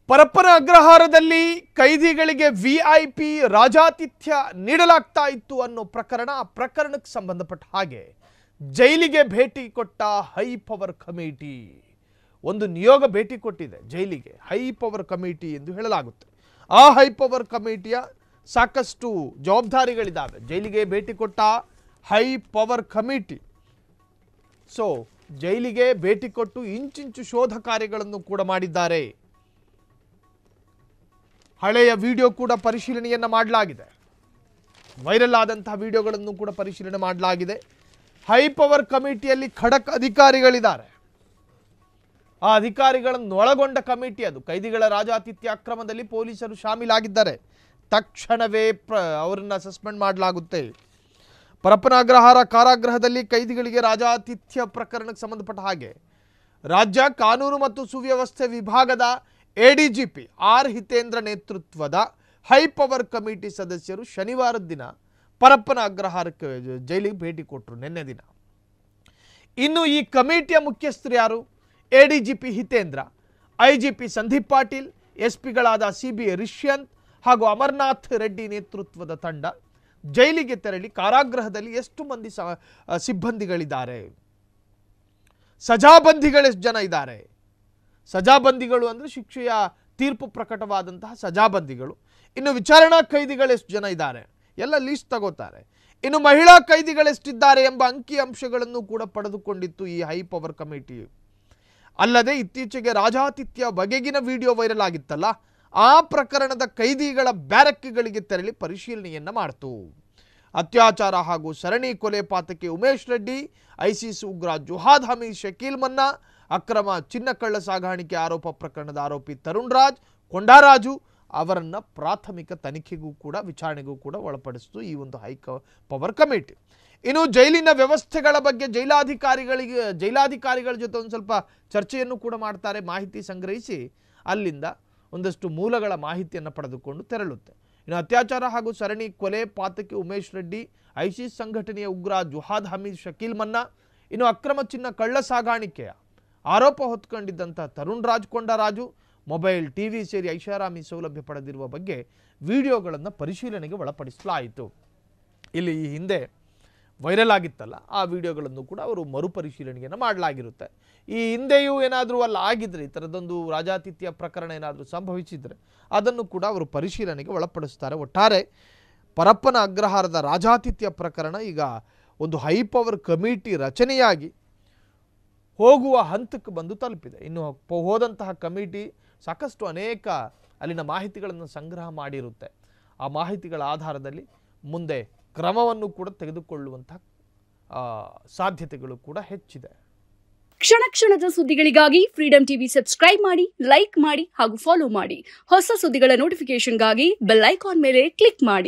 Parappana ಅಗ್ರಹಾರದಲ್ಲಿ ಕೈದಿಗಳಿಗೆ VIP ರಾಜಾತಿಥ್ಯ ನೀಡಲಾಗ್ತಾ ಇತ್ತು ಅನ್ನೋ ಪ್ರಕರಣಕ್ಕೆ ಸಂಬಂಧಪಟ್ಟ ಹಾಗೆ ಜೈಲಿಗೆ ಭೇಟಿ ಕೊಟ್ಟ ಹೈ ಪವರ್ ಕಮಿಟಿ ಒಂದು ನಿಯೋಗ ಭೇಟಿ ಕೊಟ್ಟಿದೆ ಜೈಲಿಗೆ ಹೈ ಪವರ್ ಕಮಿಟಿ ಎಂದು ಹೇಳಲಾಗುತ್ತೆ। ಆ ಹೈ ಪವರ್ ಕಮಿಟಿಯ ಸಾಕಷ್ಟು ಜವಾಬ್ದಾರಿಗಳಿದ್ದಾವೆ। ಜೈಲಿಗೆ ಭೇಟಿ ಕೊಟ್ಟ ಹೈ ಪವರ್ ಕಮಿಟಿ ಜೈಲಿಗೆ ಭೇಟಿ ಕೊಟ್ಟು ಇಂಚಿಂಚು ಶೋಧ ಕಾರ್ಯಗಳನ್ನು ಕೂಡ ಮಾಡಿದ್ದಾರೆ। ಹಳೆಯ ವಿಡಿಯೋ ಕೂಡ ಪರಿಶೀಲನೆಯನ್ನ ಮಾಡಲಾಗಿದೆ। ವೈರಲ್ ಆದಂತಹ ವಿಡಿಯೋಗಳನ್ನು ಕೂಡ ಪರಿಶೀಲನೆ ಮಾಡಲಾಗಿದೆ। ಹೈ ಪವರ್ ಕಮಿಟಿಯಲ್ಲಿ ಖಡಕ್ ಅಧಿಕಾರಿಗಳಿದ್ದಾರೆ। ಆ ಅಧಿಕಾರಿಗಳನ್ನು ಒಳಗೊಂಡ ಕಮಿಟಿ ಅದು। ಕೈದಿಗಳ ರಾಜಾತಿಥ್ಯ ಅಕ್ರಮದಲ್ಲಿ ಪೊಲೀಸರು ಶಾಮೀಲಾಗಿದ್ದಾರೆ, ತಕ್ಷಣವೇ ಅವರನ್ನು ಸಸ್ಪೆಂಡ್ ಮಾಡಲಾಗುತ್ತೆ। ಪರಪ್ಪನ ಅಗ್ರಹಾರ ಕಾರಾಗೃಹದಲ್ಲಿ ಕೈದಿಗಳಿಗೆ ರಾಜಾತಿಥ್ಯ ಪ್ರಕರಣಕ್ಕೆ ಸಂಬಂಧಪಟ್ಟ ಹಾಗೆ ರಾಜ್ಯ ಕಾನೂನು ಮತ್ತು ಸುವ್ಯವಸ್ಥೆ ವಿಭಾಗದ ಎಡಿಜಿಪಿ ಆರ್ ಹಿತೇಂದ್ರ ನೇತೃತ್ವದ ಹೈ ಪವರ್ ಕಮಿಟಿ ಸದಸ್ಯರು ಶನಿವಾರದ ದಿನ ಪರಪ್ಪನ ಅಗ್ರಹಾರಕ್ಕೆ ಜೈಲಿಗೆ ಭೇಟಿ ಕೊಟ್ಟರು ನಿನ್ನೆ ದಿನ। ಇನ್ನು ಈ ಕಮಿಟಿಯ ಮುಖ್ಯಸ್ಥರು ಯಾರು? ಎಡಿಜಿಪಿ ಹಿತೇಂದ್ರ, ಐಜಿಪಿ ಸಂದೀಪ್ ಪಾಟೀಲ್, ಎಸ್ಪಿಗಳಾದ ಸಿಬಿ ರಿಷ್ಯಂತ್ ಹಾಗೂ ಅಮರನಾಥ್ ರೆಡ್ಡಿ ನೇತೃತ್ವದ ತಂಡ ಜೈಲಿಗೆ ತೆರಳಿ ಕಾರಾಗೃಹದಲ್ಲಿ ಎಷ್ಟು ಮಂದಿ ಸಿಬ್ಬಂದಿಗಳಿದ್ದಾರೆ, ಸಜಾಬಂದಿಗಳು ಎಷ್ಟು ಜನ ಇದ್ದಾರೆ, ಸಜಾಬಂದಿಗಳು ಅಂದರೆ ಶಿಕ್ಷೆಯ ತೀರ್ಪು ಪ್ರಕಟವಾದಂತಹ ಸಜಾಬಂದಿಗಳು, ಇನ್ನು ವಿಚಾರಣಾ ಕೈದಿಗಳು ಎಷ್ಟು ಜನ ಇದ್ದಾರೆ ಎಲ್ಲ ಲಿಸ್ಟ್ ತಗೋತಾರೆ। ಇನ್ನು ಮಹಿಳಾ ಕೈದಿಗಳೆಷ್ಟಿದ್ದಾರೆ ಎಂಬ ಅಂಕಿ ಅಂಶಗಳನ್ನು ಕೂಡ ಪಡೆದುಕೊಂಡಿತ್ತು ಈ ಹೈ ಪವರ್ ಕಮಿಟಿ। ಅಲ್ಲದೆ ಇತ್ತೀಚೆಗೆ ರಾಜಾತಿಥ್ಯ ಬಗೆಗಿನ ವಿಡಿಯೋ ವೈರಲ್ ಆಗಿತ್ತಲ್ಲ, ಆ ಪ್ರಕರಣದ ಕೈದಿಗಳ ಬ್ಯಾರಕ್ಗಳಿಗೆ ತೆರಳಿ ಪರಿಶೀಲನೆಯನ್ನ ಮಾಡಿತು। ಅತ್ಯಾಚಾರ ಹಾಗೂ ಸರಣಿ ಕೊಲೆ ಪಾತಕಿ ಉಮೇಶ್ ರೆಡ್ಡಿ, ಐಸಿಸ್ ಉಗ್ರ ಜುಹಾದ್ ಹಮೀದ್ ಶಕೀಲ್ ಮನ್ನಾ, ಅಕ್ರಮ ಚಿನ್ನ ಕಳ್ಳ ಸಾಗಾಣಿಕೆ ಆರೋಪ ಪ್ರಕರಣದ ಆರೋಪಿ ತರುಣ್ ರಾಜ್, ಕೊಂಡಾರಾಜು ಅವರನ್ನ ಪ್ರಾಥಮಿಕ ತನಿಖೆಗೂ ಕೂಡ ವಿಚಾರಣೆಗೂ ಕೂಡ ಒಳಪಡಿಸಿತು ಈ ಒಂದು ಹೈ ಪವರ್ ಕಮಿಟಿ। ಇನ್ನು ಜೈಲಿನ ವ್ಯವಸ್ಥೆಗಳ ಬಗ್ಗೆ ಜೈಲಾಧಿಕಾರಿಗಳ ಜೊತೆ ಒಂದು ಸ್ವಲ್ಪ ಚರ್ಚೆಯನ್ನು ಕೂಡ ಮಾಡ್ತಾರೆ। ಮಾಹಿತಿ ಸಂಗ್ರಹಿಸಿ ಅಲ್ಲಿಂದ ಒಂದಷ್ಟು ಮೂಲಗಳ ಮಾಹಿತಿಯನ್ನು ಪಡೆದುಕೊಂಡು ತೆರಳುತ್ತೆ। ಇನ್ನು ಅತ್ಯಾಚಾರ ಹಾಗೂ ಸರಣಿ ಕೊಲೆ ಪಾತಕಿ ಉಮೇಶ್ ರೆಡ್ಡಿ, ಐಸಿಸ್ ಸಂಘಟನೆಯ ಉಗ್ರ ಜುಹಾದ್ ಹಮೀದ್ ಶಕೀಲ್ ಮನ್ನಾ, ಇನ್ನು ಅಕ್ರಮ ಚಿನ್ನ ಕಳ್ಳ ಸಾಗಾಣಿಕೆಯ ಆರೋಪ ಹೊತ್ಕೊಂಡಿದ್ದಂಥ ತರುಣ್ ರಾಜ್, ಕೊಂಡರಾಜು, ಮೊಬೈಲ್, ಟಿವಿ ಸೇರಿ ಐಷಾರಾಮಿ ಸೌಲಭ್ಯ ಪಡೆದಿರುವ ಬಗ್ಗೆ ವಿಡಿಯೋಗಳನ್ನು ಪರಿಶೀಲನೆಗೆ ಒಳಪಡಿಸಲಾಯಿತು। ಇಲ್ಲಿ ಈ ಹಿಂದೆ ವೈರಲ್ ಆಗಿತ್ತಲ್ಲ, ಆ ವಿಡಿಯೋಗಳನ್ನು ಕೂಡ ಅವರು ಮರುಪರಿಶೀಲನೆಯನ್ನು ಮಾಡಲಾಗಿರುತ್ತೆ। ಈ ಹಿಂದೆಯೂ ಏನಾದರೂ ಅಲ್ಲಿ ಆಗಿದ್ರೆ, ಈ ಥರದೊಂದು ರಾಜಾತಿಥ್ಯ ಪ್ರಕರಣ ಏನಾದರೂ ಸಂಭವಿಸಿದರೆ ಅದನ್ನು ಕೂಡ ಅವರು ಪರಿಶೀಲನೆಗೆ ಒಳಪಡಿಸ್ತಾರೆ। ಒಟ್ಟಾರೆ ಪರಪ್ಪನ ಅಗ್ರಹಾರದ ರಾಜಾತಿಥ್ಯ ಪ್ರಕರಣ ಈಗ ಒಂದು ಹೈ ಪವರ್ ಕಮಿಟಿ ರಚನೆಯಾಗಿ ಹೋಗುವ ಹಂತಕ್ಕೆ ಬಂದು ತಲುಪಿದೆ। ಇನ್ನು ಹೋದಂತಹ ಕಮಿಟಿ ಸಾಕಷ್ಟು ಅನೇಕ ಅಲ್ಲಿನ ಮಾಹಿತಿಗಳನ್ನು ಸಂಗ್ರಹ ಮಾಡಿರುತ್ತೆ। ಆ ಮಾಹಿತಿಗಳ ಆಧಾರದಲ್ಲಿ ಮುಂದೆ ಕ್ರಮವನ್ನು ಕೂಡ ತೆಗೆದುಕೊಳ್ಳುವಂತಹ ಸಾಧ್ಯತೆಗಳು ಕೂಡ ಹೆಚ್ಚಿದೆ। ಕ್ಷಣ ಕ್ಷಣದ ಸುದ್ದಿಗಳಿಗಾಗಿ ಫ್ರೀಡಂ ಟಿವಿ ಸಬ್ಸ್ಕ್ರೈಬ್ ಮಾಡಿ, ಲೈಕ್ ಮಾಡಿ ಹಾಗೂ ಫಾಲೋ ಮಾಡಿ। ಹೊಸ ಸುದ್ದಿಗಳ ನೋಟಿಫಿಕೇಶನ್ಗಾಗಿ ಬೆಲ್ ಐಕಾನ್ ಮೇಲೆ ಕ್ಲಿಕ್ ಮಾಡಿ।